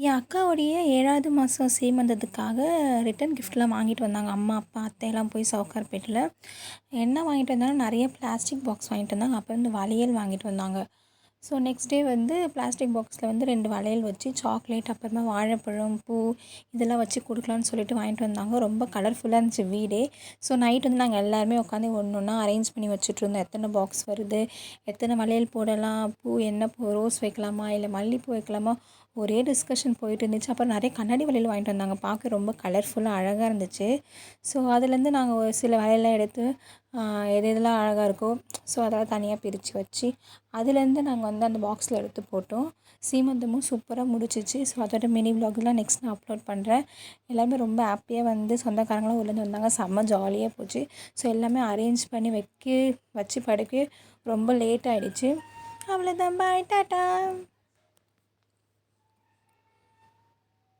என் அக்காவுடைய 7வது மாதம் சீமந்தத்துக்காக ரிட்டன் கிஃப்ட்லாம் வாங்கிட்டு வந்தாங்க. அம்மா, அப்பா, அத்தையெல்லாம் போய் சவுகார்பேட்டையில. என்ன வாங்கிட்டு வந்தாங்கன்னா, நிறைய பிளாஸ்டிக் பாக்ஸ் வாங்கிட்டு வந்தாங்க. அப்புறம் வந்து வளையல் வாங்கிட்டு வந்தாங்க. ஸோ நெக்ஸ்ட் டே வந்து பிளாஸ்டிக் பாக்ஸில் வந்து 2 வளையல் வச்சு சாக்லேட், அப்புறமா வாழைப்பழம், பூ இதெல்லாம் வச்சு கொடுக்கலான்னு சொல்லிட்டு வாங்கிட்டு வந்தாங்க. ரொம்ப கலர்ஃபுல்லாக இருந்துச்சு வீடே. ஸோ நைட் வந்து நாங்கள் எல்லாருமே உட்காந்து ஒன்று ஒன்றா அரேஞ்ச் பண்ணி வச்சுட்ருந்தோம். எத்தனை பாக்ஸ் வருது, எத்தனை வளையல் போடலாம், பூ என்ன பூ, ரோஸ் வைக்கலாமா இல்லை மல்லிகைப்பூ வைக்கலாமா, ஒரே டிஸ்கஷன் போயிட்டு இருந்துச்சு. அப்புறம் நிறைய கண்ணாடி வளையல் வாங்கிட்டு வந்தாங்க. பார்க்க ரொம்ப கலர்ஃபுல்லாக அழகாக இருந்துச்சு. ஸோ அதுலேருந்து நாங்கள் ஒரு சில வளையல்லாம் எடுத்து எது எதெல்லாம் அழகாக இருக்கோ ஸோ அதெல்லாம் தனியாக பிரித்து வச்சு அதுலேருந்து நாங்கள் வந்து அந்த பாக்ஸில் எடுத்து போட்டோம். சீமந்தமும் சூப்பராக முடிச்சிச்சு. ஸோ அதோட மினி விலாக்லாம் நெக்ஸ்ட் நான் அப்லோட் பண்ணுறேன். எல்லாருமே ரொம்ப ஹாப்பியாக வந்து சொந்தக்காரங்களாம் ஊர்லேருந்து வந்தாங்க. செம்ம ஜாலியாக போச்சு. ஸோ எல்லாமே அரேஞ்ச் பண்ணி வச்சு படுக்க ரொம்ப லேட் ஆகிடுச்சு. அவ்வளோதான், பாய், டாட்டா.